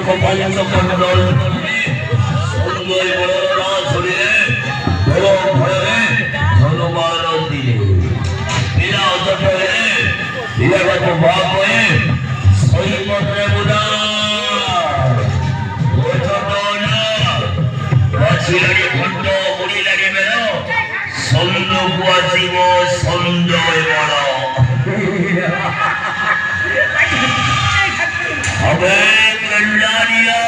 কপালিত কন্দল সঞ্জয় বড়রা শরীরে বড় ভয়ে ধনবার দিলে বিনা অজটে বিরাগত ভাব হয়ে সৈপত্রে বুধা বাছিলাকে ঘণ্ট মুড়ি লাগে বেরো সন্দ কুয়াশিব সঞ্জয় বড় হবে কল্যাণিয়া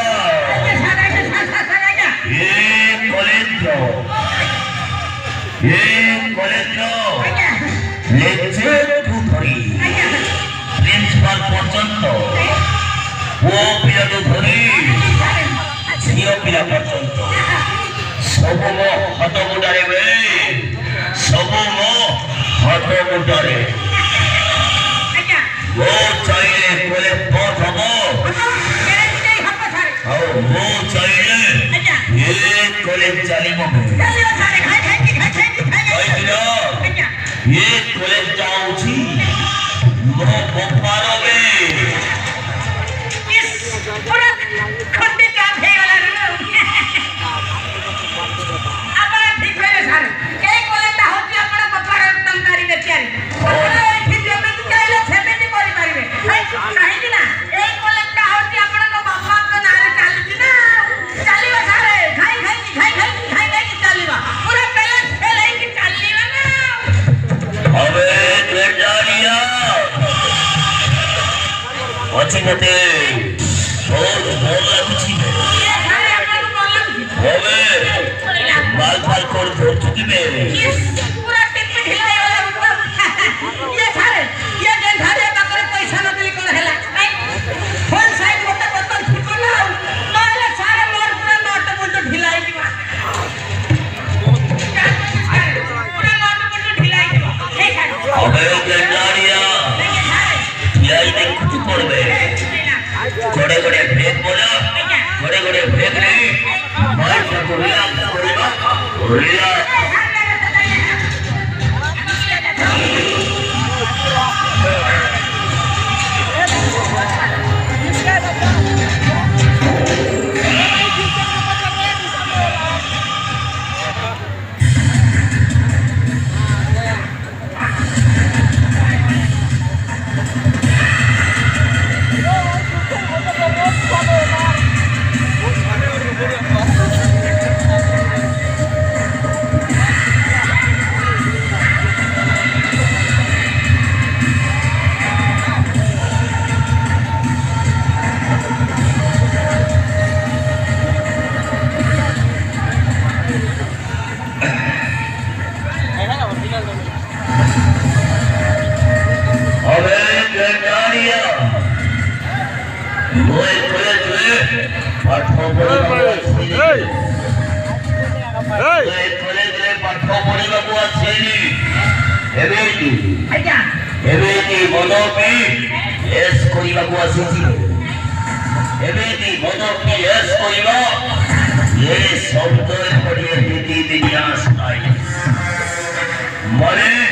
প্রিন্সিপাল পর্যন্ত ও পিলা ধরি ঝিও পিলা পর্যন্ত সবু হতমুটারে বে সবু হতমুটারে ও চাইলে বলে পথ হব ও চাইলে কলেজ চালিব ये कॉलेज जाऊँगी वो बपारो में इस पूरा खंडे का भेड़ा रहा अपना ठीक है सर क्या कॉलेज टा होती है अपना बपारो तंकारी के क्या अपना ठीक है मैं तो क्या इला सेमेंट कोरी पारी में नहीं कि ना एक कॉलेज टा होती है अपना को बापा को नारे चालती ना चालीवा सारे खाई की चालीवा पूरा पहले पहले की चालीवा ना अबे कल्याणिया अच्छे बहुत लगुची में अबे बाल बाल कर धोर चुकी में पूरा टिप में हिलाए वाला ये सारे ये दिन सारे बकरे पैसा न मिली कर हैला फोन साइड मोटा बोतल फुटो ना नहले सारे मोर पूरा नोट बोल ढिलाई दिवा पूरा नोट बोल ढिलाई दिवा हे सारे अबे कल्याणिया याई ने कुछ करबे गोड़े गोड़े ब्रेक बोलो गोड़े गोड़े ब्रेक नहीं मार को रिया मरे